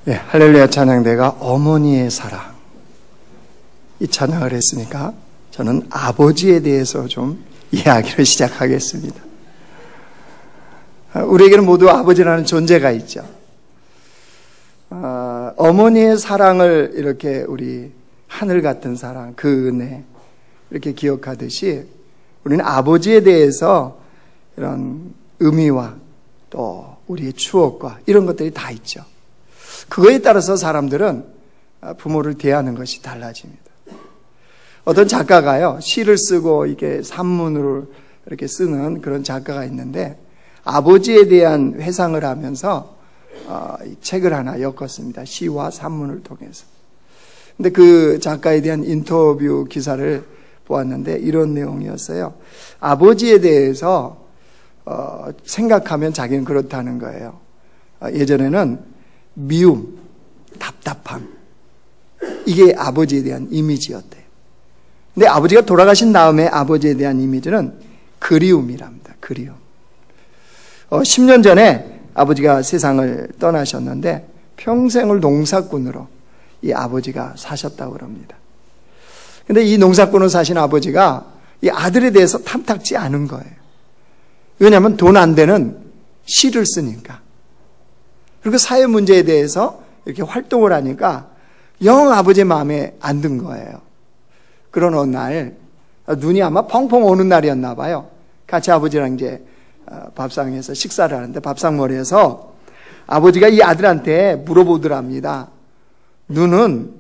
네, 할렐루야 찬양대가 어머니의 사랑 이 찬양을 했으니까 저는 아버지에 대해서 좀 이야기를 시작하겠습니다. 우리에게는 모두 아버지라는 존재가 있죠. 어머니의 사랑을 이렇게 우리 하늘 같은 사랑, 그 은혜 이렇게 기억하듯이 우리는 아버지에 대해서 이런 의미와 또 우리의 추억과 이런 것들이 다 있죠. 그거에 따라서 사람들은 부모를 대하는 것이 달라집니다. 어떤 작가가요, 시를 쓰고 이게 산문으로 이렇게 쓰는 그런 작가가 있는데 아버지에 대한 회상을 하면서 책을 하나 엮었습니다. 시와 산문을 통해서. 근데 그 작가에 대한 인터뷰 기사를 보았는데 이런 내용이었어요. 아버지에 대해서 생각하면 자기는 그렇다는 거예요. 예전에는 미움, 답답함, 이게 아버지에 대한 이미지였대요. 근데 아버지가 돌아가신 다음에 아버지에 대한 이미지는 그리움이랍니다. 그리움. 10년 전에 아버지가 세상을 떠나셨는데 평생을 농사꾼으로 이 아버지가 사셨다고 그럽니다. 근데 이 농사꾼으로 사신 아버지가 이 아들에 대해서 탐탁지 않은 거예요. 왜냐하면 돈 안 되는 시를 쓰니까. 그리고 사회 문제에 대해서 이렇게 활동을 하니까 영 아버지의 마음에 안 든 거예요. 그런 어느 날 눈이 아마 펑펑 오는 날이었나 봐요. 같이 아버지랑 이제 밥상에서 식사를 하는데 밥상머리에서 아버지가 이 아들한테 물어보더랍니다. 눈은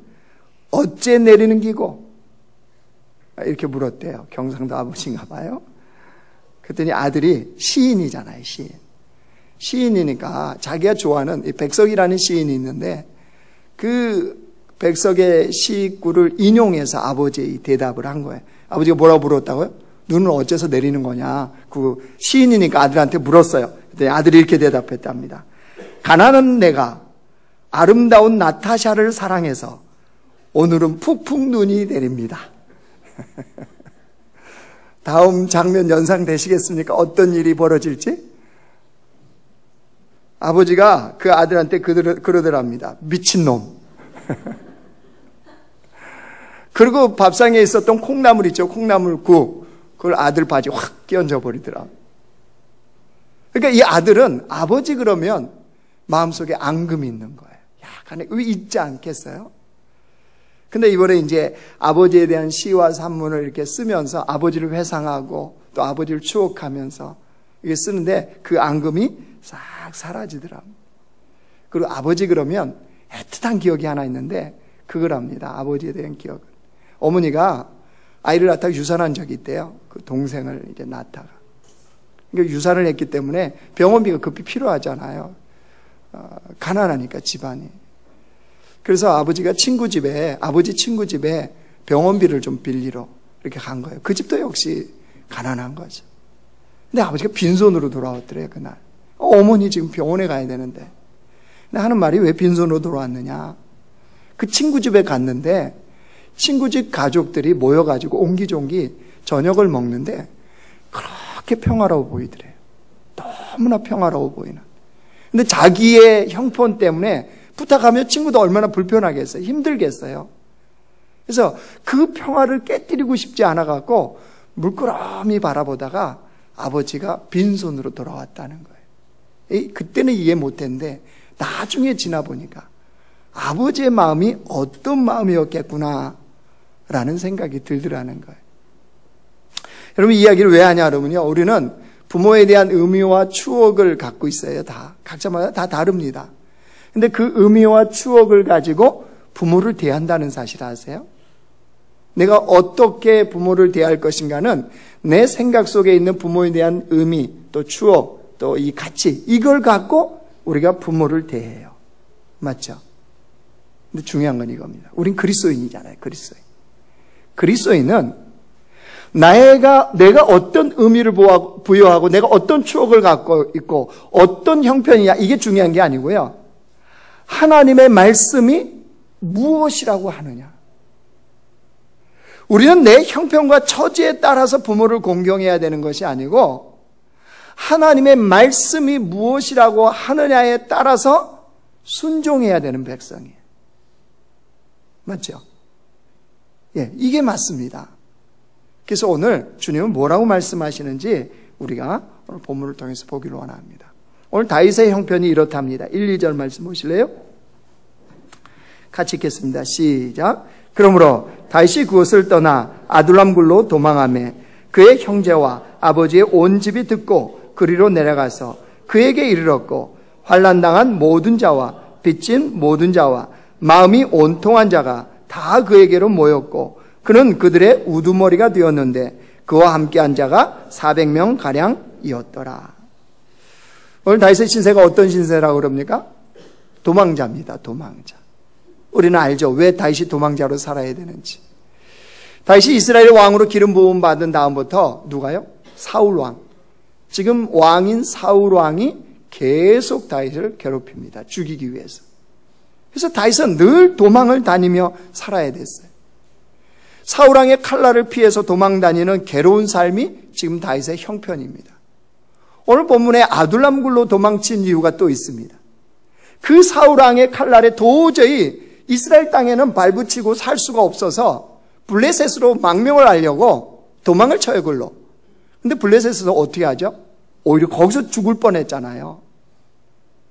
어째 내리는 기고? 이렇게 물었대요. 경상도 아버지인가 봐요. 그랬더니 아들이 시인이잖아요. 시인이니까 자기가 좋아하는 이 백석이라는 시인이 있는데 그 백석의 시구를 인용해서 아버지의 대답을 한 거예요. 아버지가 뭐라고 물었다고요? 눈은 어째서 내리는 거냐? 그 시인이니까 아들한테 물었어요. 그랬더니 아들이 이렇게 대답했답니다. 가난한 내가 아름다운 나타샤를 사랑해서 오늘은 푹푹 눈이 내립니다. 다음 장면 연상되시겠습니까? 어떤 일이 벌어질지? 아버지가 그 아들한테 그러더랍니다. 미친놈. 그리고 밥상에 있었던 콩나물 있죠. 콩나물국. 그걸 아들 바지 확 끼얹어 버리더라. 그러니까 이 아들은 아버지 그러면 마음속에 앙금이 있는 거예요. 약간의 있지 않겠어요? 근데 이번에 이제 아버지에 대한 시와 산문을 이렇게 쓰면서 아버지를 회상하고 또 아버지를 추억하면서 이게 쓰는데 그 앙금이 싹 사라지더라고요. 그리고 아버지 그러면 애틋한 기억이 하나 있는데 그거랍니다. 아버지에 대한 기억은. 어머니가 아이를 낳다가 유산한 적이 있대요. 그 동생을 이제 낳다가. 그러니까 유산을 했기 때문에 병원비가 급히 필요하잖아요. 가난하니까 집안이. 그래서 아버지 친구 집에 병원비를 좀 빌리러 이렇게 간 거예요. 그 집도 역시 가난한 거죠. 근데 아버지가 빈손으로 돌아왔더래요, 그날. 어머니 지금 병원에 가야 되는데. 근데 하는 말이 왜 빈손으로 돌아왔느냐. 그 친구 집에 갔는데 친구 집 가족들이 모여가지고 옹기종기 저녁을 먹는데 그렇게 평화로워 보이더래요. 너무나 평화로워 보이는. 근데 자기의 형편 때문에 부탁하면 친구도 얼마나 불편하겠어요. 힘들겠어요. 그래서 그 평화를 깨뜨리고 싶지 않아갖고 물끄러미 바라보다가 아버지가 빈손으로 돌아왔다는 거예요. 그때는 이해 못했는데 나중에 지나보니까 아버지의 마음이 어떤 마음이었겠구나 라는 생각이 들더라는 거예요. 여러분 이 이야기를 왜 하냐 그러면요. 우리는 부모에 대한 의미와 추억을 갖고 있어요. 다 각자마다 다 다릅니다. 근데 그 의미와 추억을 가지고 부모를 대한다는 사실 아세요? 내가 어떻게 부모를 대할 것인가는 내 생각 속에 있는 부모에 대한 의미, 또 추억, 또 이 가치, 이걸 갖고 우리가 부모를 대해요. 맞죠? 근데 중요한 건 이겁니다. 우린 그리스도인이잖아요. 그리스도인은 내가 어떤 의미를 부여하고 내가 어떤 추억을 갖고 있고 어떤 형편이냐 이게 중요한 게 아니고요. 하나님의 말씀이 무엇이라고 하느냐. 우리는 내 형편과 처지에 따라서 부모를 공경해야 되는 것이 아니고 하나님의 말씀이 무엇이라고 하느냐에 따라서 순종해야 되는 백성이에요. 맞죠? 예, 이게 맞습니다. 그래서 오늘 주님은 뭐라고 말씀하시는지 우리가 오늘 본문을 통해서 보기를 원합니다. 오늘 다윗의 형편이 이렇답니다. 1, 2절 말씀 보실래요? 같이 읽겠습니다. 시작. 그러므로 다윗이 그곳을 떠나 아둘람 굴로 도망하며 그의 형제와 아버지의 온 집이 듣고 그리로 내려가서 그에게 이르렀고 환난당한 모든 자와 빚진 모든 자와 마음이 온통한 자가 다 그에게로 모였고 그는 그들의 우두머리가 되었는데 그와 함께한 자가 400명 가량이었더라. 오늘 다윗의 신세가 어떤 신세라고 그럽니까? 도망자입니다. 도망자. 우리는 알죠. 왜 다윗이 도망자로 살아야 되는지. 다윗이 이스라엘 왕으로 기름 부음 받은 다음부터 누가요? 사울 왕. 지금 왕인 사울 왕이 계속 다윗을 괴롭힙니다. 죽이기 위해서. 그래서 다윗은 늘 도망을 다니며 살아야 됐어요. 사울 왕의 칼날을 피해서 도망 다니는 괴로운 삶이 지금 다윗의 형편입니다. 오늘 본문에 아둘람 굴로 도망친 이유가 또 있습니다. 그 사울 왕의 칼날에 도저히 이스라엘 땅에는 발붙이고 살 수가 없어서 블레셋으로 망명을 하려고 도망을 쳐요, 글로. 근데 블레셋에서 어떻게 하죠? 오히려 거기서 죽을 뻔했잖아요.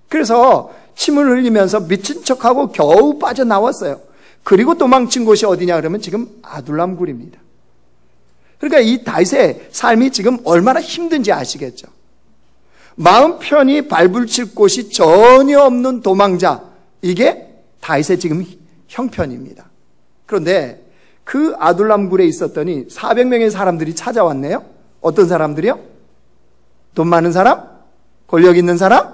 그래서 침을 흘리면서 미친 척하고 겨우 빠져나왔어요. 그리고 도망친 곳이 어디냐 그러면 지금 아둘람 굴입니다. 그러니까 이 다윗의 삶이 지금 얼마나 힘든지 아시겠죠? 마음 편히 발붙일 곳이 전혀 없는 도망자, 이게 다윗의 지금 형편입니다. 그런데 그 아둘람 굴에 있었더니 400명의 사람들이 찾아왔네요. 어떤 사람들이요? 돈 많은 사람? 권력 있는 사람?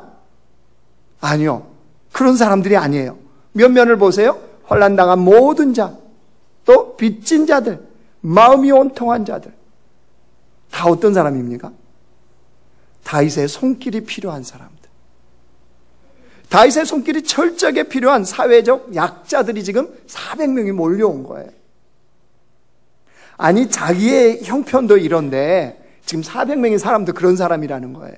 아니요. 그런 사람들이 아니에요. 몇 면을 보세요. 환난당한 모든 자, 또 빚진 자들, 마음이 온통한 자들. 다 어떤 사람입니까? 다윗의 손길이 필요한 사람들. 다윗의 손길이 철저하게 필요한 사회적 약자들이 지금 400명이 몰려온 거예요. 아니, 자기의 형편도 이런데 지금 400명의 사람도 그런 사람이라는 거예요.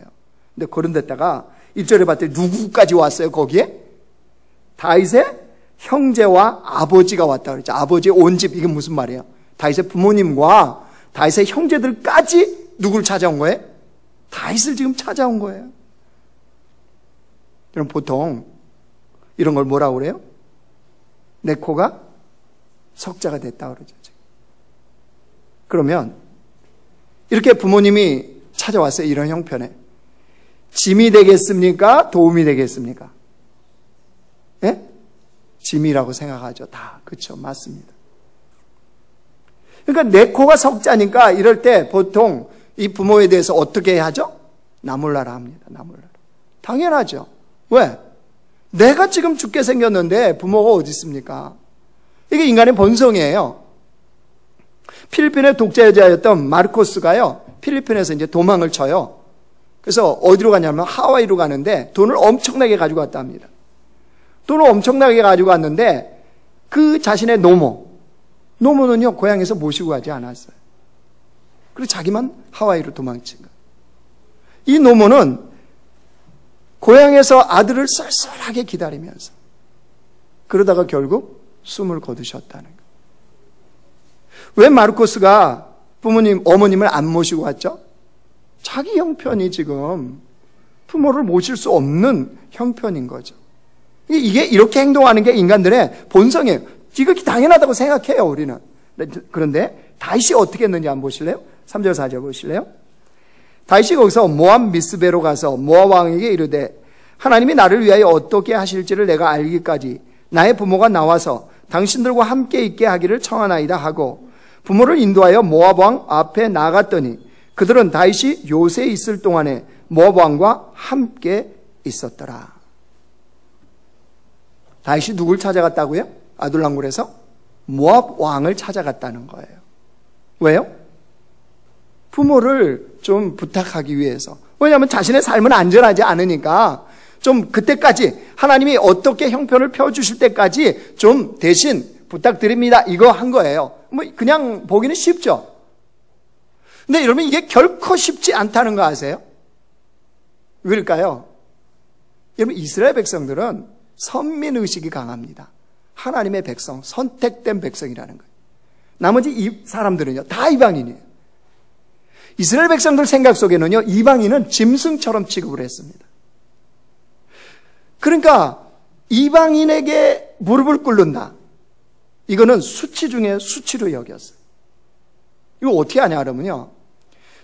근데 그런 데다가 1절에 봤더니 누구까지 왔어요, 거기에? 다윗의 형제와 아버지가 왔다 그랬죠. 아버지의 온 집, 이게 무슨 말이에요? 다윗의 부모님과 다윗의 형제들까지 누구를 찾아온 거예요? 다윗을 지금 찾아온 거예요. 여러분, 보통 이런 걸 뭐라고 그래요? 내 코가 석자가 됐다 그러죠. 그러면 이렇게 부모님이 찾아왔어요. 이런 형편에. 짐이 되겠습니까? 도움이 되겠습니까? 예? 짐이라고 생각하죠. 다. 그렇죠. 맞습니다. 그러니까 내 코가 석자니까 이럴 때 보통 이 부모에 대해서 어떻게 하죠? 나몰라라 합니다. 나몰라라. 당연하죠. 왜? 내가 지금 죽게 생겼는데 부모가 어디 있습니까? 이게 인간의 본성이에요. 필리핀의 독재 여자였던 마르코스가요, 필리핀에서 이제 도망을 쳐요. 그래서 어디로 가냐면 하와이로 가는데 돈을 엄청나게 가지고 왔다 합니다. 돈을 엄청나게 가지고 왔는데 그 자신의 노모는요, 고향에서 모시고 가지 않았어요. 그리고 자기만 하와이로 도망친 거예요. 이 노모는 고향에서 아들을 쌀쌀하게 기다리면서 그러다가 결국 숨을 거두셨다는 거예요. 왜 마르코스가 어머님을 안 모시고 왔죠? 자기 형편이 지금 부모를 모실 수 없는 형편인 거죠. 이게 이렇게 행동하는 게 인간들의 본성이에요. 이렇게 당연하다고 생각해요, 우리는. 그런데 다윗이 어떻게 했는지 한번 보실래요? 3절 4절 보실래요? 다윗이 거기서 모압 미스베로 가서 모압 왕에게 이르되 하나님이 나를 위하여 어떻게 하실지를 내가 알기까지 나의 부모가 나와서 당신들과 함께 있게 하기를 청하나이다 하고 부모를 인도하여 모압 왕 앞에 나갔더니 그들은 다윗이 요새에 있을 동안에 모압 왕과 함께 있었더라. 다윗이 누굴 찾아갔다고요? 아둘람굴에서 모압 왕을 찾아갔다는 거예요. 왜요? 부모를 좀 부탁하기 위해서. 왜냐하면 자신의 삶은 안전하지 않으니까 좀 그때까지 하나님이 어떻게 형편을 펴주실 때까지 좀 대신 부탁드립니다. 이거 한 거예요. 뭐 그냥 보기는 쉽죠. 근데 여러분, 이게 결코 쉽지 않다는 거 아세요? 왜일까요? 여러분, 이스라엘 백성들은 선민의식이 강합니다. 하나님의 백성, 선택된 백성이라는 거예요. 나머지 이 사람들은요, 다 이방인이에요. 이스라엘 백성들 생각 속에는요, 이방인은 짐승처럼 취급을 했습니다. 그러니까 이방인에게 무릎을 꿇는다. 이거는 수치 중에 수치로 여겼어요. 이거 어떻게 하냐 그러면요,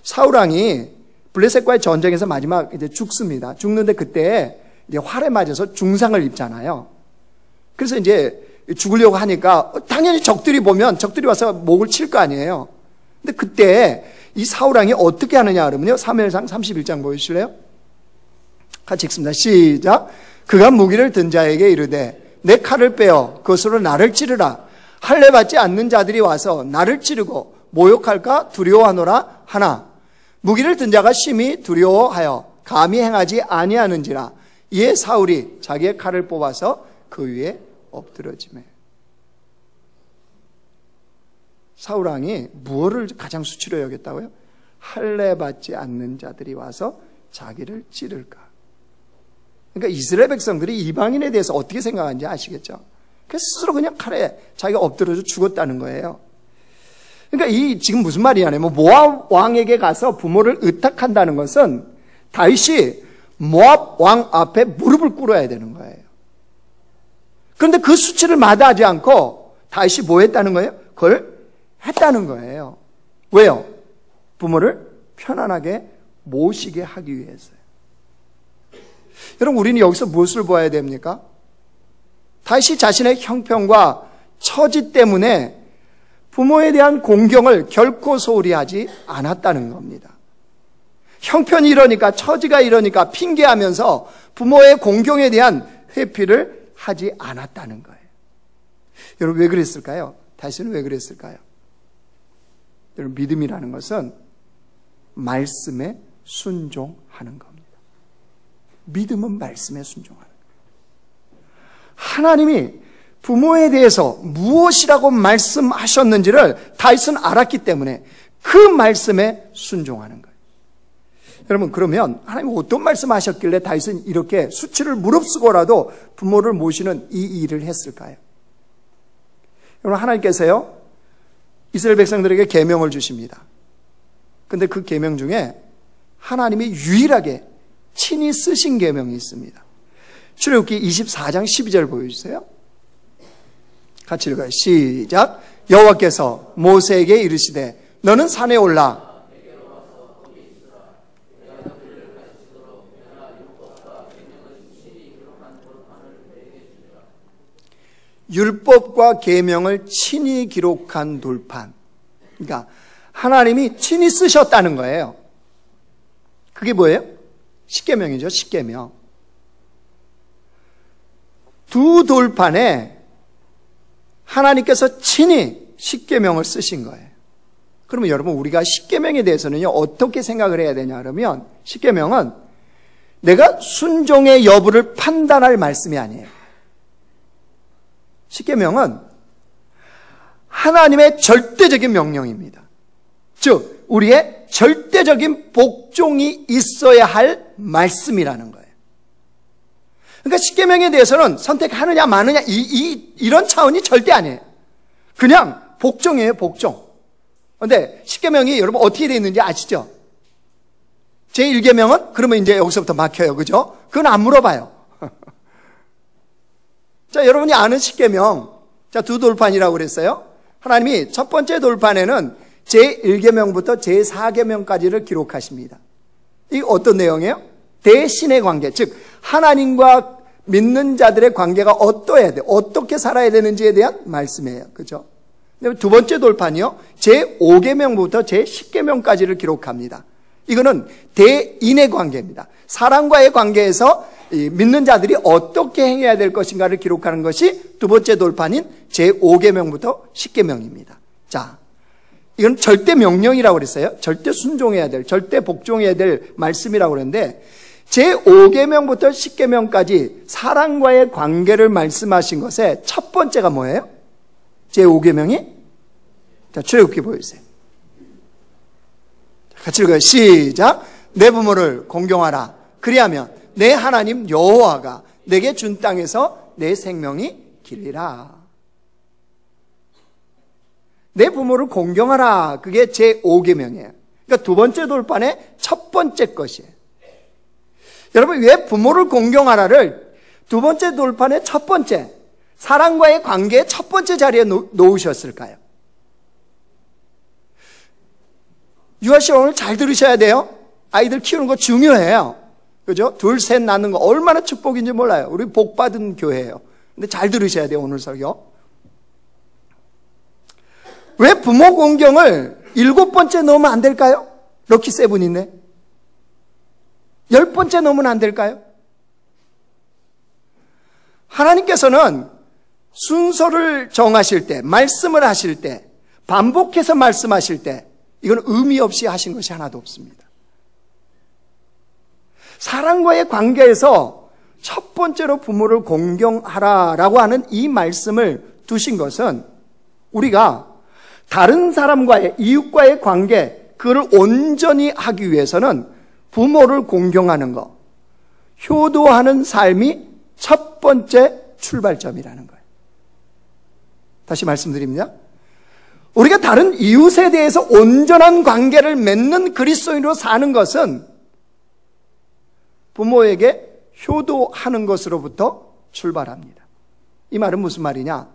사울왕이 블레셋과의 전쟁에서 마지막 이제 죽습니다. 죽는데 그때 이제 활에 맞아서 중상을 입잖아요. 그래서 이제 죽으려고 하니까 당연히 적들이 보면 적들이 와서 목을 칠 거 아니에요. 근데 그때 이 사울왕이 어떻게 하느냐 그러면요, 사무엘상 31장 보여주실래요? 같이 읽습니다. 시작. 그가 무기를 든 자에게 이르되 내 칼을 빼어 그것으로 나를 찌르라. 할례 받지 않는 자들이 와서 나를 찌르고 모욕할까 두려워하노라 하나, 무기를 든 자가 심히 두려워하여 감히 행하지 아니하는지라. 이에 사울이 자기의 칼을 뽑아서 그 위에 엎드러지매. 사울왕이 무엇을 가장 수치로 여겼다고요? 할례 받지 않는 자들이 와서 자기를 찌를까. 그러니까 이스라엘 백성들이 이방인에 대해서 어떻게 생각하는지 아시겠죠? 그래서 스스로 그냥 칼에 자기가 엎드려서 죽었다는 거예요. 그러니까 이 지금 무슨 말이냐면, 모압 왕에게 가서 부모를 의탁한다는 것은 다윗이 모압 왕 앞에 무릎을 꿇어야 되는 거예요. 그런데 그 수치를 마다하지 않고 다윗이 뭐 했다는 거예요? 그걸 했다는 거예요. 왜요? 부모를 편안하게 모시게 하기 위해서요. 여러분, 우리는 여기서 무엇을 보아야 됩니까? 다윗이 자신의 형편과 처지 때문에 부모에 대한 공경을 결코 소홀히 하지 않았다는 겁니다. 형편이 이러니까, 처지가 이러니까 핑계하면서 부모의 공경에 대한 회피를 하지 않았다는 거예요. 여러분, 왜 그랬을까요? 다윗은 왜 그랬을까요? 여러분, 믿음이라는 것은 말씀에 순종하는 겁니다. 믿음은 말씀에 순종하는 거예요. 하나님이 부모에 대해서 무엇이라고 말씀하셨는지를 다윗은 알았기 때문에 그 말씀에 순종하는 거예요. 여러분, 그러면 하나님이 어떤 말씀하셨길래 다윗은 이렇게 수치를 무릅쓰고라도 부모를 모시는 이 일을 했을까요? 여러분, 하나님께서요, 이스라엘 백성들에게 계명을 주십니다. 근데 그 계명 중에 하나님이 유일하게 친히 쓰신 계명이 있습니다. 출애굽기 24장 12절 보여주세요. 같이 읽어요. 시작. 여호와께서 모세에게 이르시되 너는 산에 올라 율법과 계명을 친히 기록한 돌판. 그러니까 하나님이 친히 쓰셨다는 거예요. 그게 뭐예요? 십계명이죠. 십계명. 두 돌판에 하나님께서 친히 십계명을 쓰신 거예요. 그러면 여러분, 우리가 십계명에 대해서는요, 어떻게 생각을 해야 되냐 그러면, 십계명은 내가 순종의 여부를 판단할 말씀이 아니에요. 십계명은 하나님의 절대적인 명령입니다. 즉, 우리의 절대적인 복종이 있어야 할 말씀이라는 거예요. 그러니까 십계명에 대해서는 선택하느냐 마느냐 이런 차원이 절대 아니에요. 그냥 복종이에요, 복종. 그런데 십계명이 여러분 어떻게 되어 있는지 아시죠? 제1계명은 그러면 이제 여기서부터 막혀요, 그죠? 그건 안 물어봐요. 자, 여러분이 아는 십계명, 자, 두 돌판이라고 그랬어요. 하나님이 첫 번째 돌판에는 제1계명부터 제4계명까지를 기록하십니다. 이게 어떤 내용이에요? 대신의 관계, 즉 하나님과 믿는 자들의 관계가 어떠해야 돼, 어떻게 살아야 되는지에 대한 말씀이에요. 그렇죠? 두 번째 돌판이요, 제5계명부터 제10계명까지를 기록합니다. 이거는 대인의 관계입니다. 사람과의 관계에서 믿는 자들이 어떻게 행해야 될 것인가를 기록하는 것이 두 번째 돌판인 제5계명부터 10계명입니다. 자, 이건 절대 명령이라고 그랬어요. 절대 순종해야 될, 절대 복종해야 될 말씀이라고 그랬는데, 제5계명부터 10계명까지 사람과의 관계를 말씀하신 것의 첫 번째가 뭐예요? 제5계명이? 자, 출애굽기 보여주세요. 같이 읽어요. 시작. 내 부모를 공경하라. 그리하면 내 하나님 여호와가 내게 준 땅에서 내 생명이 길리라. 내 부모를 공경하라. 그게 제5계명이에요. 그러니까 두 번째 돌판의 첫 번째 것이에요. 여러분, 왜 부모를 공경하라를 두 번째 돌판의 첫 번째, 사랑과의 관계의 첫 번째 자리에 놓으셨을까요? 유아씨 오늘 잘 들으셔야 돼요. 아이들 키우는 거 중요해요. 그죠? 둘, 셋 낳는 거 얼마나 축복인지 몰라요. 우리 복 받은 교회예요. 근데 잘 들으셔야 돼요, 오늘 설교. 왜 부모 공경을 7번째 넣으면 안 될까요? 럭키 세븐인데. 10번째 넣으면 안 될까요? 하나님께서는 순서를 정하실 때, 말씀을 하실 때, 반복해서 말씀하실 때, 이건 의미 없이 하신 것이 하나도 없습니다. 사랑과의 관계에서 첫 번째로 부모를 공경하라라고 하는 이 말씀을 두신 것은 우리가 다른 사람과의, 이웃과의 관계, 그걸 온전히 하기 위해서는 부모를 공경하는 것, 효도하는 삶이 첫 번째 출발점이라는 거예요. 다시 말씀드립니다. 우리가 다른 이웃에 대해서 온전한 관계를 맺는 그리스도인으로 사는 것은 부모에게 효도하는 것으로부터 출발합니다. 이 말은 무슨 말이냐?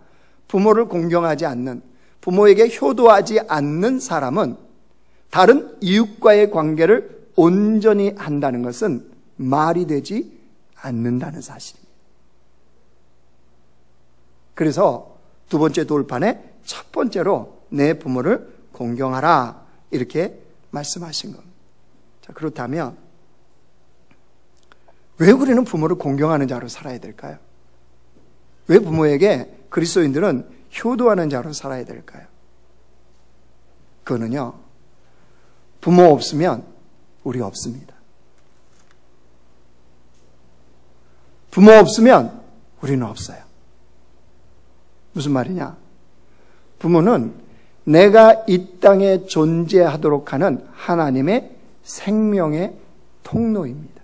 부모를 공경하지 않는, 부모에게 효도하지 않는 사람은 다른 이웃과의 관계를 온전히 한다는 것은 말이 되지 않는다는 사실입니다. 그래서 두 번째 돌판에 첫 번째로 내 부모를 공경하라 이렇게 말씀하신 겁니다. 자, 그렇다면 왜 우리는 부모를 공경하는 자로 살아야 될까요? 왜 부모에게 그리스도인들은 효도하는 자로 살아야 될까요? 그거는요, 부모 없으면 우리 없습니다. 부모 없으면 우리는 없어요. 무슨 말이냐? 부모는 내가 이 땅에 존재하도록 하는 하나님의 생명의 통로입니다.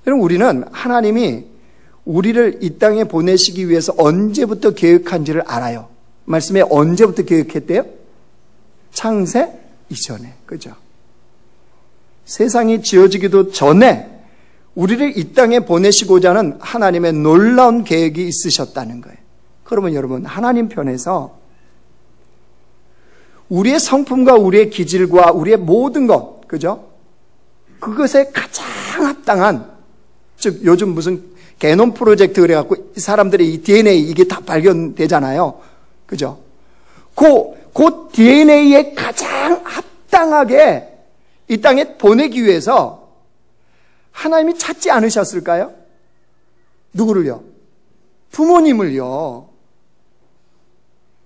여러분, 우리는 하나님이 우리를 이 땅에 보내시기 위해서 언제부터 계획한지를 알아요. 말씀에 언제부터 계획했대요? 창세 이전에. 그죠? 세상이 지어지기도 전에 우리를 이 땅에 보내시고자 하는 하나님의 놀라운 계획이 있으셨다는 거예요. 그러면 여러분, 하나님 편에서 우리의 성품과 우리의 기질과 우리의 모든 것, 그죠? 그것에 가장 합당한, 즉 요즘 무슨 게놈 프로젝트 그래갖고 사람들의 이 DNA 이게 다 발견되잖아요. 그죠? 그 DNA에 가장 합당하게 이 땅에 보내기 위해서 하나님이 찾지 않으셨을까요? 누구를요? 부모님을요.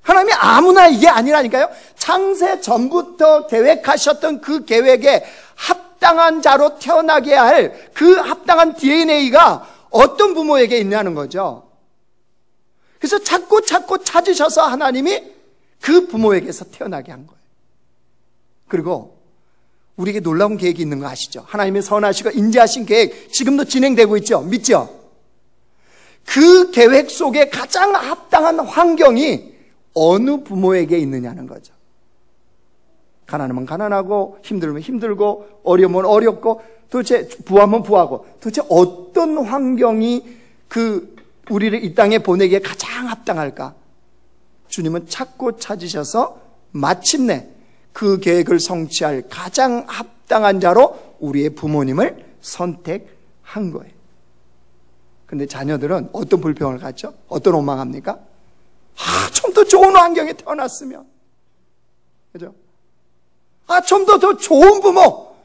하나님이 아무나 이게 아니라니까요. 창세 전부터 계획하셨던 그 계획에 합당한 자로 태어나게 할 그 합당한 DNA가 어떤 부모에게 있냐는 거죠. 그래서 찾고 찾으셔서 하나님이 그 부모에게서 태어나게 한 거예요. 그리고 우리에게 놀라운 계획이 있는 거 아시죠? 하나님의 선하시고 인자하신 계획 지금도 진행되고 있죠? 믿죠? 그 계획 속에 가장 합당한 환경이 어느 부모에게 있느냐는 거죠. 가난하면 가난하고 힘들면 힘들고 어려우면 어렵고 도대체 부하면 부하고 도대체 어떤 환경이 우리를 이 땅에 보내기에 가장 합당할까? 주님은 찾고 찾으셔서 마침내 그 계획을 성취할 가장 합당한 자로 우리의 부모님을 선택한 거예요. 근데 자녀들은 어떤 불평을 갖죠? 어떤 원망합니까? 좀 더 좋은 환경에 태어났으면. 그죠? 좀 더 좋은 부모.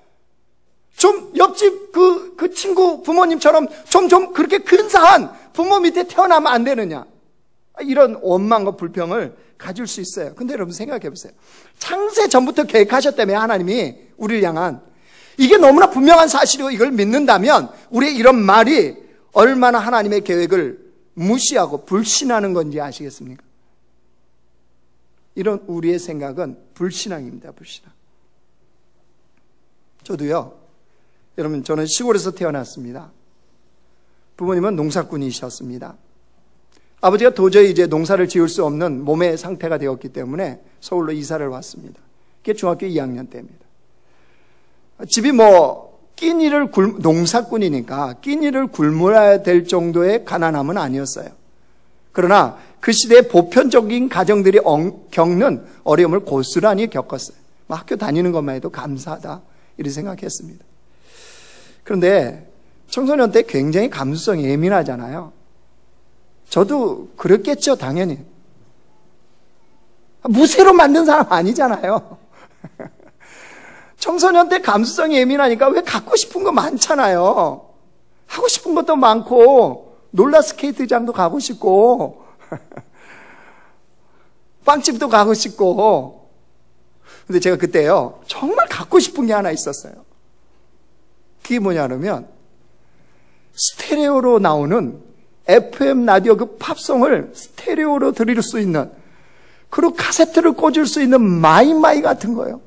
좀 옆집 그 친구 부모님처럼 좀 그렇게 근사한 부모 밑에 태어나면 안 되느냐. 이런 원망과 불평을 가질 수 있어요. 근데 여러분 생각해 보세요. 창세 전부터 계획하셨다며 하나님이 우리를 향한. 이게 너무나 분명한 사실이고 이걸 믿는다면 우리의 이런 말이 얼마나 하나님의 계획을 무시하고 불신하는 건지 아시겠습니까? 이런 우리의 생각은 불신앙입니다. 불신앙. 저도요. 여러분 저는 시골에서 태어났습니다. 부모님은 농사꾼이셨습니다. 아버지가 도저히 이제 농사를 지을 수 없는 몸의 상태가 되었기 때문에 서울로 이사를 왔습니다. 그게 중학교 2학년 때입니다. 집이 농사꾼이니까 끼니를 굶어야 될 정도의 가난함은 아니었어요. 그러나 그 시대의 보편적인 가정들이 겪는 어려움을 고스란히 겪었어요. 학교 다니는 것만 해도 감사하다 이렇게 생각했습니다. 그런데 청소년 때 굉장히 감수성이 예민하잖아요. 저도 그랬겠죠, 당연히. 무쇠로 만든 사람 아니잖아요. 청소년 때 감수성이 예민하니까 왜 갖고 싶은 거 많잖아요. 하고 싶은 것도 많고 롤러스케이트장도 가고 싶고 빵집도 가고 싶고. 근데 제가 그때요 정말 갖고 싶은 게 하나 있었어요. 그게 뭐냐면 스테레오로 나오는 FM 라디오 그 팝송을 스테레오로 들을 수 있는, 그리고 카세트를 꽂을 수 있는 마이마이 같은 거예요.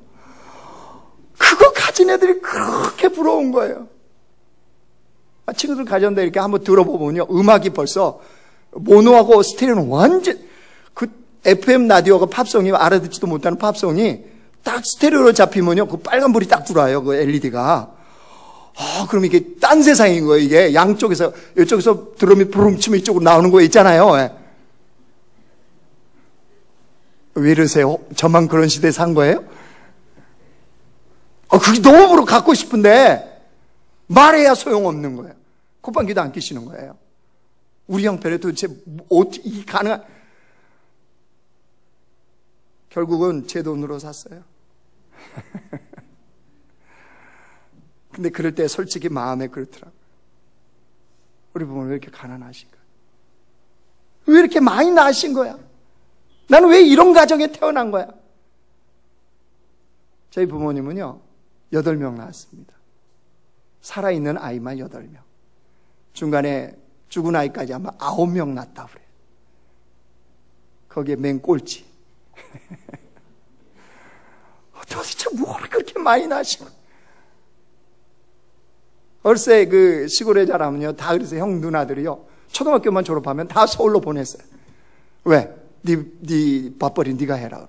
그거 가진 애들이 그렇게 부러운 거예요. 친구들 가졌는데 이렇게 한번 들어보면요, 음악이 벌써 모노하고 스테레오는 완전, 그 FM 라디오가 팝송이 알아듣지도 못하는 팝송이 딱 스테레오로 잡히면요, 그 빨간불이 딱 들어와요, 그 LED가. 그럼 이게 딴 세상인 거예요. 이게 양쪽에서, 이쪽에서 드럼이 부rum 치면 이쪽으로 나오는 거 있잖아요. 왜 이러세요? 저만 그런 시대에 산 거예요? 그게 너무 갖고 싶은데 말해야 소용없는 거예요. 콧방귀도 안 끼시는 거예요. 우리 형편에 도대체 어떻게 가능한. 결국은 제 돈으로 샀어요. 근데 그럴 때 솔직히 마음에 그렇더라고요. 우리 부모는 왜 이렇게 가난하신가? 왜 이렇게 많이 낳으신 거야? 나는 왜 이런 가정에 태어난 거야? 저희 부모님은요 8명 낳았습니다. 살아있는 아이만 8명. 중간에 죽은 아이까지 아마 9명 낳았다고 그래요. 거기에 맨 꼴찌. 도대체 뭘 그렇게 많이 낳으시고. 어렸을 때 그 시골에 자라면요 다 그래서 형 누나들이요 초등학교만 졸업하면 다 서울로 보냈어요. 왜? 네 밥벌이 네가 해라.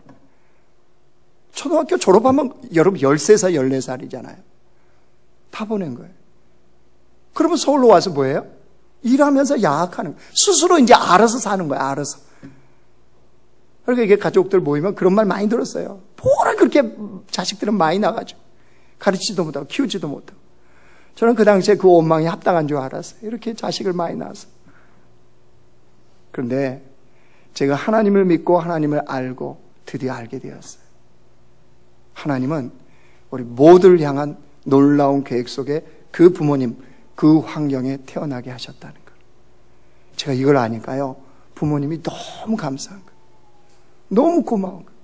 초등학교 졸업하면 여러분 13살 14살이잖아요. 다 보낸 거예요. 그러면 서울로 와서 뭐예요? 일하면서 야학하는 거예요. 스스로 이제 알아서 사는 거예요. 알아서. 그러니까 이게 가족들 모이면 그런 말 많이 들었어요. 뭐라 그렇게 자식들은 많이 나가죠. 가르치지도 못하고 키우지도 못하고. 저는 그 당시에 그 원망이 합당한 줄 알았어요. 이렇게 자식을 많이 낳아서. 그런데 제가 하나님을 믿고 하나님을 알고 드디어 알게 되었어요. 하나님은 우리 모두를 향한 놀라운 계획 속에 그 부모님, 그 환경에 태어나게 하셨다는 거예요. 제가 이걸 아니까요 부모님이 너무 감사한 거예요. 너무 고마운 거예요.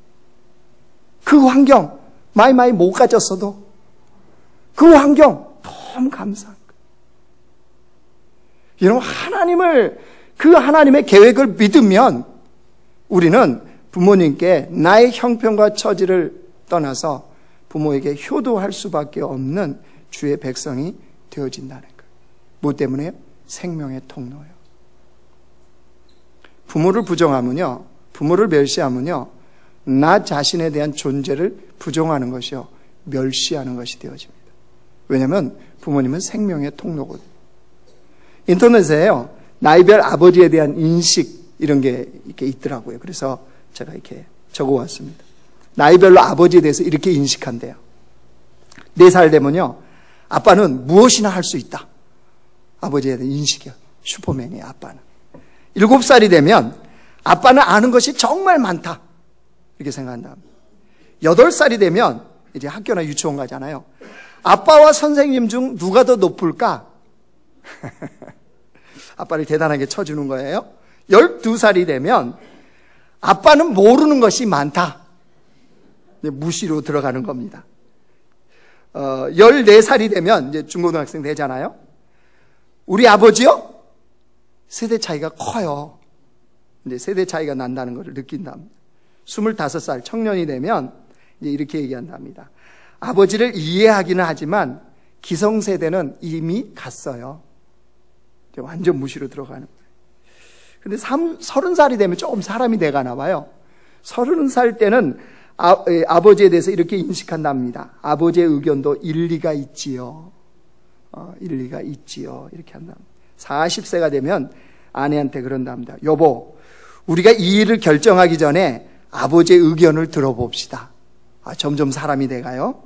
그 환경 마이마이 못 가졌어도 그 환경 너무 감사한 거예요. 여러분, 그 하나님의 계획을 믿으면 우리는 부모님께 나의 형편과 처지를 떠나서 부모에게 효도할 수밖에 없는 주의 백성이 되어진다는 거예요. 뭐 때문에요? 생명의 통로예요. 부모를 부정하면요, 부모를 멸시하면요, 나 자신에 대한 존재를 부정하는 것이요, 멸시하는 것이 되어집니다. 왜냐하면 부모님은 생명의 통로거든요. 인터넷에요 나이별 아버지에 대한 인식 이런 게 이렇게 있더라고요. 그래서 제가 이렇게 적어왔습니다. 나이별로 아버지에 대해서 이렇게 인식한대요. 4살 되면요 아빠는 무엇이나 할 수 있다. 아버지에 대한 인식이요. 슈퍼맨이에요. 아빠는. 7살이 되면 아빠는 아는 것이 정말 많다. 이렇게 생각한다. 8살이 되면 이제 학교나 유치원 가잖아요. 아빠와 선생님 중 누가 더 높을까? 아빠를 대단하게 쳐주는 거예요. 12살이 되면 아빠는 모르는 것이 많다. 무시로 들어가는 겁니다. 14살이 되면 이제 중고등학생 되잖아요. 우리 아버지요? 세대 차이가 커요. 이제 세대 차이가 난다는 것을 느낀답니다. 25살 청년이 되면 이제 이렇게 얘기한답니다. 아버지를 이해하기는 하지만 기성세대는 이미 갔어요. 완전 무시로 들어가는 거예요. 근데 30살이 되면 조금 사람이 돼가나 봐요. 30살 때는 아버지에 대해서 이렇게 인식한답니다. 아버지의 의견도 일리가 있지요. 일리가 있지요. 이렇게 한답니다. 40세가 되면 아내한테 그런답니다. 여보, 우리가 이 일을 결정하기 전에 아버지의 의견을 들어봅시다. 점점 사람이 돼가요.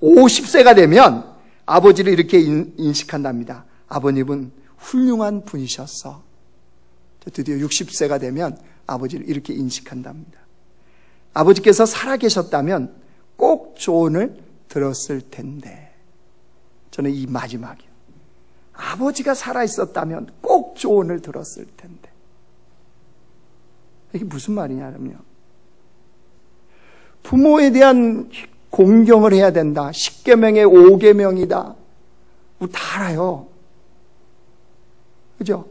50세가 되면 아버지를 이렇게 인식한답니다. 아버님은 훌륭한 분이셨어. 드디어 60세가 되면 아버지를 이렇게 인식한답니다. 아버지께서 살아계셨다면 꼭 조언을 들었을 텐데. 저는 이 마지막이요. 아버지가 살아있었다면 꼭 조언을 들었을 텐데. 이게 무슨 말이냐면요. 부모에 대한 공경을 해야 된다. 10계명의 5계명이다. 우리 다 알아요. 그죠?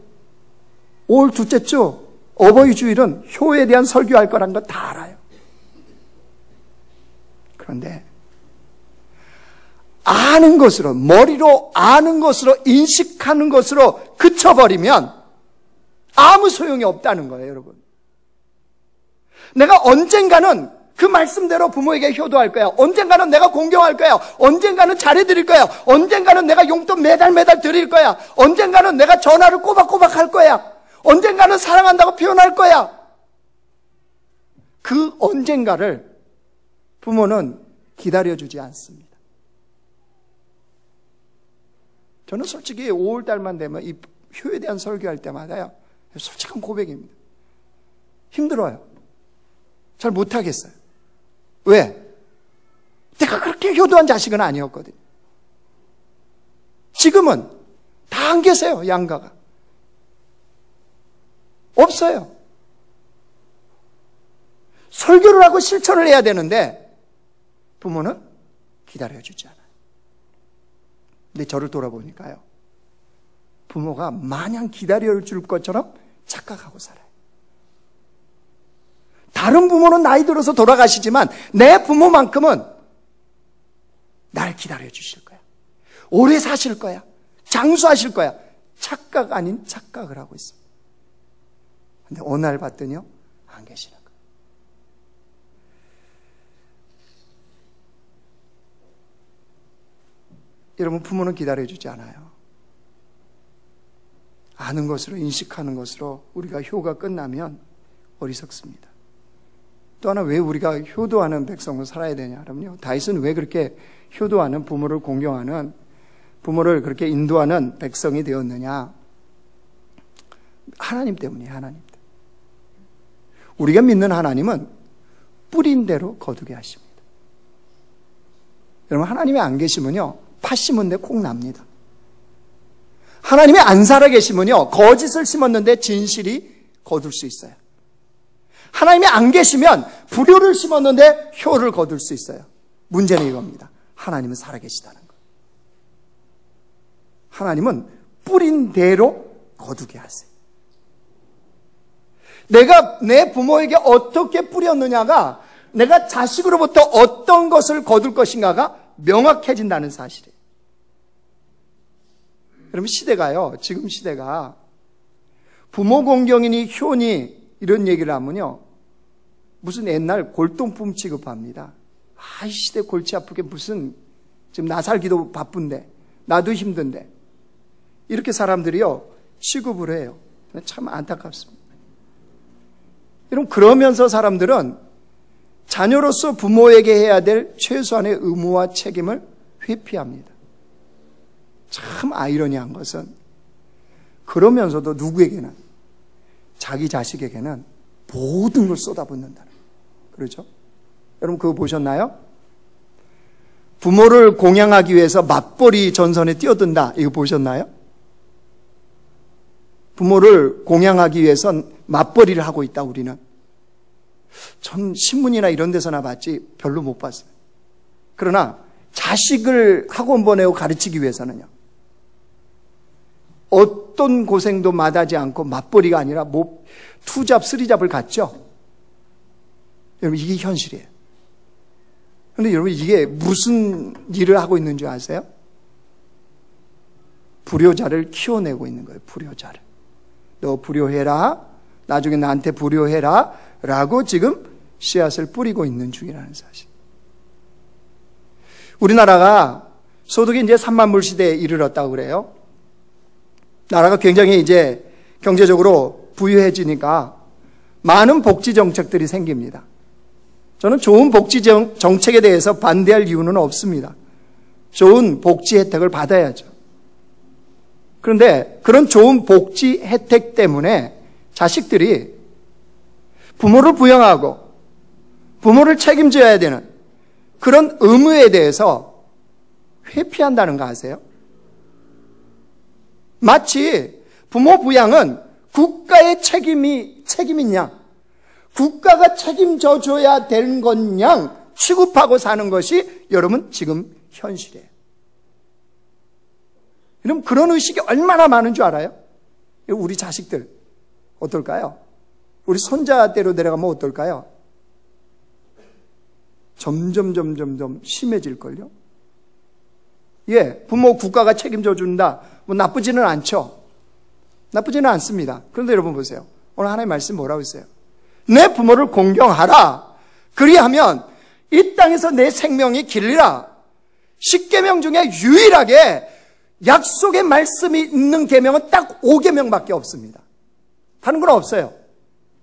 5월 둘째 주 어버이 주일은 효에 대한 설교할 거란 거 다 알아요. 그런데 아는 것으로, 머리로 아는 것으로, 인식하는 것으로 그쳐버리면 아무 소용이 없다는 거예요, 여러분. 내가 언젠가는 그 말씀대로 부모에게 효도할 거야. 언젠가는 내가 공경할 거야. 언젠가는 잘해드릴 거야. 언젠가는 내가 용돈 매달 드릴 거야. 언젠가는 내가 전화를 꼬박꼬박 할 거야. 언젠가는 사랑한다고 표현할 거야. 그 언젠가를 부모는 기다려주지 않습니다. 저는 솔직히 5월달만 되면 이 효에 대한 설교할 때마다요, 솔직한 고백입니다. 힘들어요. 잘 못하겠어요. 왜? 내가 그렇게 효도한 자식은 아니었거든요. 지금은 다 안 계세요, 양가가. 없어요. 설교를 하고 실천을 해야 되는데 부모는 기다려주지 않아요. 근데 저를 돌아보니까요, 부모가 마냥 기다려줄 것처럼 착각하고 살아요. 다른 부모는 나이 들어서 돌아가시지만 내 부모만큼은 날 기다려주실 거야. 오래 사실 거야. 장수하실 거야. 착각 아닌 착각을 하고 있습니다. 근데 어느 날 봤더니요, 안 계시는 거예요. 여러분, 부모는 기다려주지 않아요. 아는 것으로, 인식하는 것으로 우리가 효가 끝나면 어리석습니다. 또 하나, 왜 우리가 효도하는 백성으로 살아야 되냐 그러면요, 다윗은 왜 그렇게 효도하는, 부모를 공경하는, 부모를 그렇게 인도하는 백성이 되었느냐? 하나님 때문이에요. 하나님 때문에. 우리가 믿는 하나님은 뿌린 대로 거두게 하십니다. 여러분, 하나님이 안 계시면요, 팥 심은데 콩 납니다. 하나님이 안 살아 계시면요, 거짓을 심었는데 진실이 거둘 수 있어요. 하나님이 안 계시면 불효를 심었는데 효를 거둘 수 있어요. 문제는 이겁니다. 하나님은 살아 계시다는 거. 하나님은 뿌린 대로 거두게 하세요. 내가 내 부모에게 어떻게 뿌렸느냐가 내가 자식으로부터 어떤 것을 거둘 것인가가 명확해진다는 사실이에요. 여러분, 시대가요, 지금 시대가 부모 공경이니 효니 이런 얘기를 하면요, 무슨 옛날 골동품 취급합니다. 이 시대 골치 아프게 무슨, 지금 나 살기도 바쁜데, 나도 힘든데, 이렇게 사람들이요, 취급을 해요. 참 안타깝습니다. 여러분, 그러면서 사람들은 자녀로서 부모에게 해야 될 최소한의 의무와 책임을 회피합니다. 참 아이러니한 것은, 그러면서도 누구에게는, 자기 자식에게는 모든 걸 쏟아붓는다는 거예요. 그렇죠? 여러분, 그거 보셨나요? 부모를 공양하기 위해서 맞벌이 전선에 뛰어든다. 이거 보셨나요? 부모를 공양하기 위해선 맞벌이를 하고 있다, 우리는. 전 신문이나 이런 데서나 봤지 별로 못 봤어요. 그러나 자식을 학원 보내고 가르치기 위해서는요, 어떤 고생도 마다하지 않고 맞벌이가 아니라 투잡, 쓰리잡을 갔죠. 여러분, 이게 현실이에요. 그런데 여러분, 이게 무슨 일을 하고 있는 줄 아세요? 불효자를 키워내고 있는 거예요. 불효자를. 너 불효해라. 나중에 나한테 불효해라. 라고 지금 씨앗을 뿌리고 있는 중이라는 사실. 우리나라가 소득이 이제 3만 불 시대에 이르렀다고 그래요. 나라가 굉장히 이제 경제적으로 부유해지니까 많은 복지 정책들이 생깁니다. 저는 좋은 복지 정책에 대해서 반대할 이유는 없습니다. 좋은 복지 혜택을 받아야죠. 그런데 그런 좋은 복지 혜택 때문에 자식들이 부모를 부양하고 부모를 책임져야 되는 그런 의무에 대해서 회피한다는 거 아세요? 마치 부모 부양은 국가의 책임인 양, 국가가 책임져 줘야 되는 것 양 취급하고 사는 것이 여러분 지금 현실이에요. 여러분 그런 의식이 얼마나 많은 줄 알아요? 우리 자식들 어떨까요? 우리 손자대로 내려가면 어떨까요? 점점 심해질걸요? 예, 부모 국가가 책임져 준다. 뭐 나쁘지는 않죠. 나쁘지는 않습니다. 그런데 여러분 보세요. 오늘 하나님의 말씀 뭐라고 했어요? 내 부모를 공경하라. 그리하면 이 땅에서 내 생명이 길리라. 10계명 중에 유일하게 약속의 말씀이 있는 계명은 딱 5계명밖에 없습니다. 다른 건 없어요.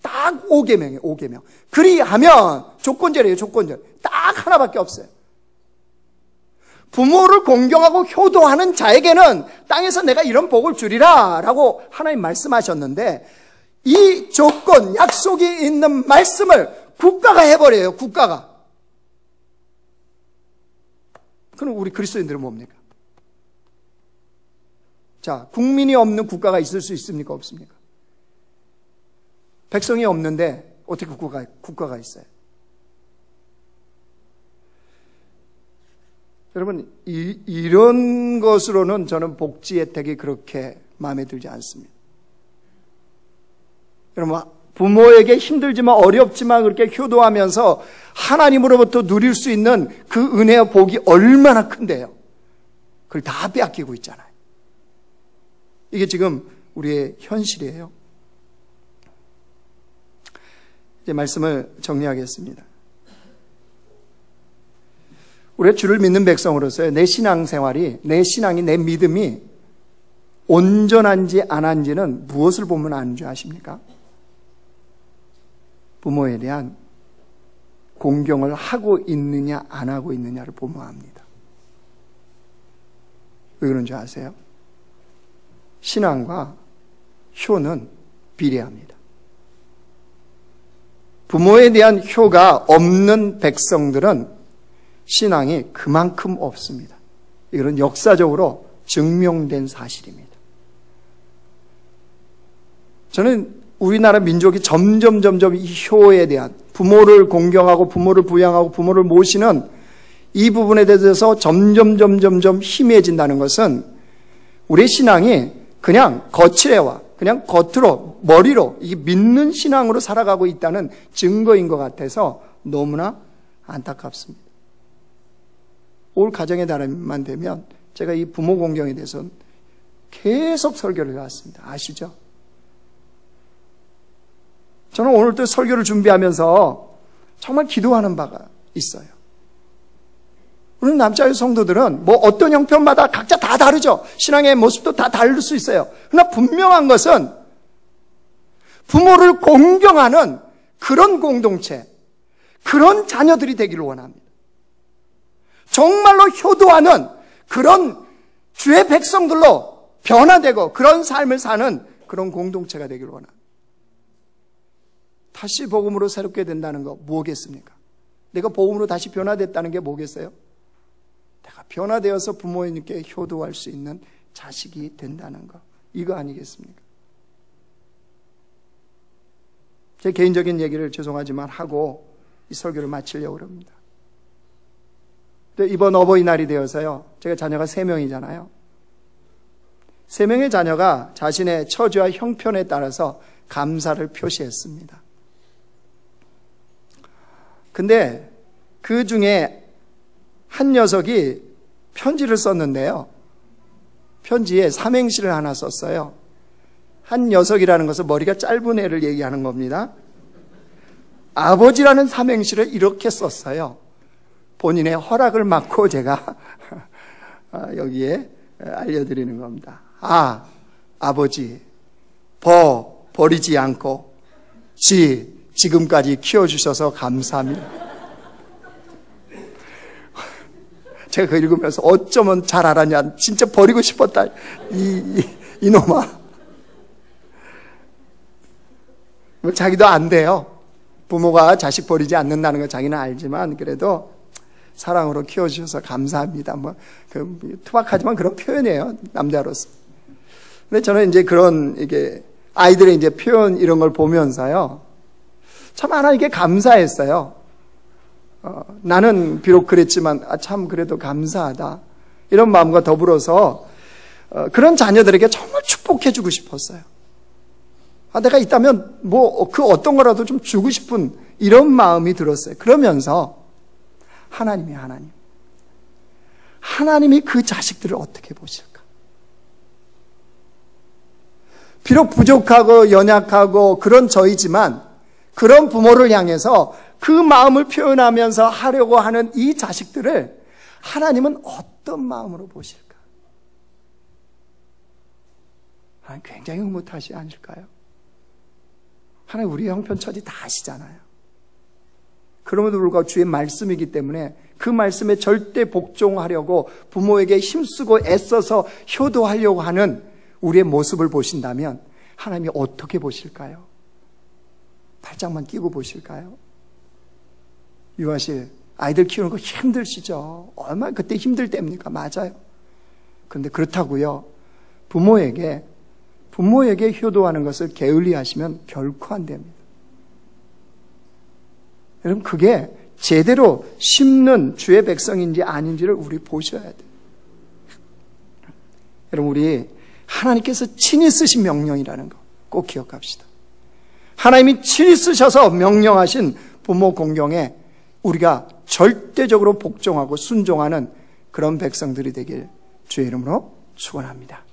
딱 5계명이에요. 5계명. 그리하면 조건절이에요. 조건절. 딱 하나밖에 없어요. 부모를 공경하고 효도하는 자에게는 땅에서 내가 이런 복을 주리라 라고 하나님 말씀하셨는데 이 조건, 약속이 있는 말씀을 국가가 해버려요. 국가가. 그럼 우리 그리스도인들은 뭡니까? 자, 국민이 없는 국가가 있을 수 있습니까? 없습니까? 백성이 없는데 어떻게 국가가 있어요? 여러분, 이런 것으로는 저는 복지 혜택이 그렇게 마음에 들지 않습니다. 여러분, 부모에게 힘들지만 어렵지만 그렇게 효도하면서 하나님으로부터 누릴 수 있는 그 은혜와 복이 얼마나 큰데요. 그걸 다 빼앗기고 있잖아요. 이게 지금 우리의 현실이에요. 이제 말씀을 정리하겠습니다. 우리가 주를 믿는 백성으로서의 내 신앙생활이, 내 신앙이, 내 믿음이 온전한지 안 한지는 무엇을 보면 아는 줄 아십니까? 부모에 대한 공경을 하고 있느냐 안 하고 있느냐를 보면 압니다. 왜 그런 줄 아세요? 신앙과 효는 비례합니다. 부모에 대한 효가 없는 백성들은 신앙이 그만큼 없습니다. 이건 역사적으로 증명된 사실입니다. 저는 우리나라 민족이 점점 이 효에 대한 부모를 공경하고 부모를 부양하고 부모를 모시는 이 부분에 대해서 점점 희미해진다는 것은 우리의 신앙이 그냥 거칠애와 그냥 겉으로 머리로 이게 믿는 신앙으로 살아가고 있다는 증거인 것 같아서 너무나 안타깝습니다. 올 가정의 달만 되면 제가 이 부모 공경에 대해서는 계속 설교를 해왔습니다. 아시죠? 저는 오늘도 설교를 준비하면서 정말 기도하는 바가 있어요. 우리 남자의 성도들은 뭐 어떤 형편마다 각자 다 다르죠. 신앙의 모습도 다 다를 수 있어요. 그러나 분명한 것은 부모를 공경하는 그런 공동체, 그런 자녀들이 되기를 원합니다. 정말로 효도하는 그런 주의 백성들로 변화되고 그런 삶을 사는 그런 공동체가 되기를 원합니다. 다시 복음으로 새롭게 된다는 거 뭐겠습니까? 내가 복음으로 다시 변화됐다는 게 뭐겠어요? 내가 변화되어서 부모님께 효도할 수 있는 자식이 된다는 거, 이거 아니겠습니까? 제 개인적인 얘기를 죄송하지만 하고 이 설교를 마치려고 합니다. 이번 어버이날이 되어서요, 제가 자녀가 3명이잖아요. 3명의 자녀가 자신의 처지와 형편에 따라서 감사를 표시했습니다. 근데 그 중에 한 녀석이 편지를 썼는데요. 편지에 삼행시를 하나 썼어요. 한 녀석이라는 것은 머리가 짧은 애를 얘기하는 겁니다. 아버지라는 삼행시를 이렇게 썼어요. 본인의 허락을 받고 제가 여기에 알려드리는 겁니다. 아버지. 버리지 않고 지금까지 키워주셔서 감사합니다. 제가 그거 읽으면서 어쩌면 잘 알았냐. 진짜 버리고 싶었다. 이놈아. 자기도 안 돼요. 부모가 자식 버리지 않는다는 거 자기는 알지만 그래도 사랑으로 키워주셔서 감사합니다. 투박하지만 그런 표현이에요. 남자로서. 근데 저는 이제 그런 이게 아이들의 이제 표현 이런 걸 보면서요. 참 하나님께 감사했어요. 나는 비록 그랬지만 참 그래도 감사하다. 이런 마음과 더불어서 그런 자녀들에게 정말 축복해주고 싶었어요. 내가 있다면 그 어떤 거라도 좀 주고 싶은 이런 마음이 들었어요. 그러면서 하나님이 그 자식들을 어떻게 보실까? 비록 부족하고 연약하고 그런 저희지만 그런 부모를 향해서 그 마음을 표현하면서 하려고 하는 이 자식들을 하나님은 어떤 마음으로 보실까? 하나님 굉장히 흐뭇하시 않을까요? 하나님 우리 형편처지 다 아시잖아요. 그럼에도 불구하고 주의 말씀이기 때문에 그 말씀에 절대 복종하려고 부모에게 힘쓰고 애써서 효도하려고 하는 우리의 모습을 보신다면 하나님이 어떻게 보실까요? 팔짱만 끼고 보실까요? 유아실 아이들 키우는 거 힘드시죠? 얼마나 그때 힘들 때입니까? 맞아요. 그런데 그렇다고요. 부모에게 효도하는 것을 게을리하시면 결코 안 됩니다. 여러분 그게 제대로 심는 주의 백성인지 아닌지를 우리 보셔야 돼요. 여러분 우리 하나님께서 친히 쓰신 명령이라는 거 꼭 기억합시다. 하나님이 친히 쓰셔서 명령하신 부모 공경에 우리가 절대적으로 복종하고 순종하는 그런 백성들이 되길 주의 이름으로 축원합니다.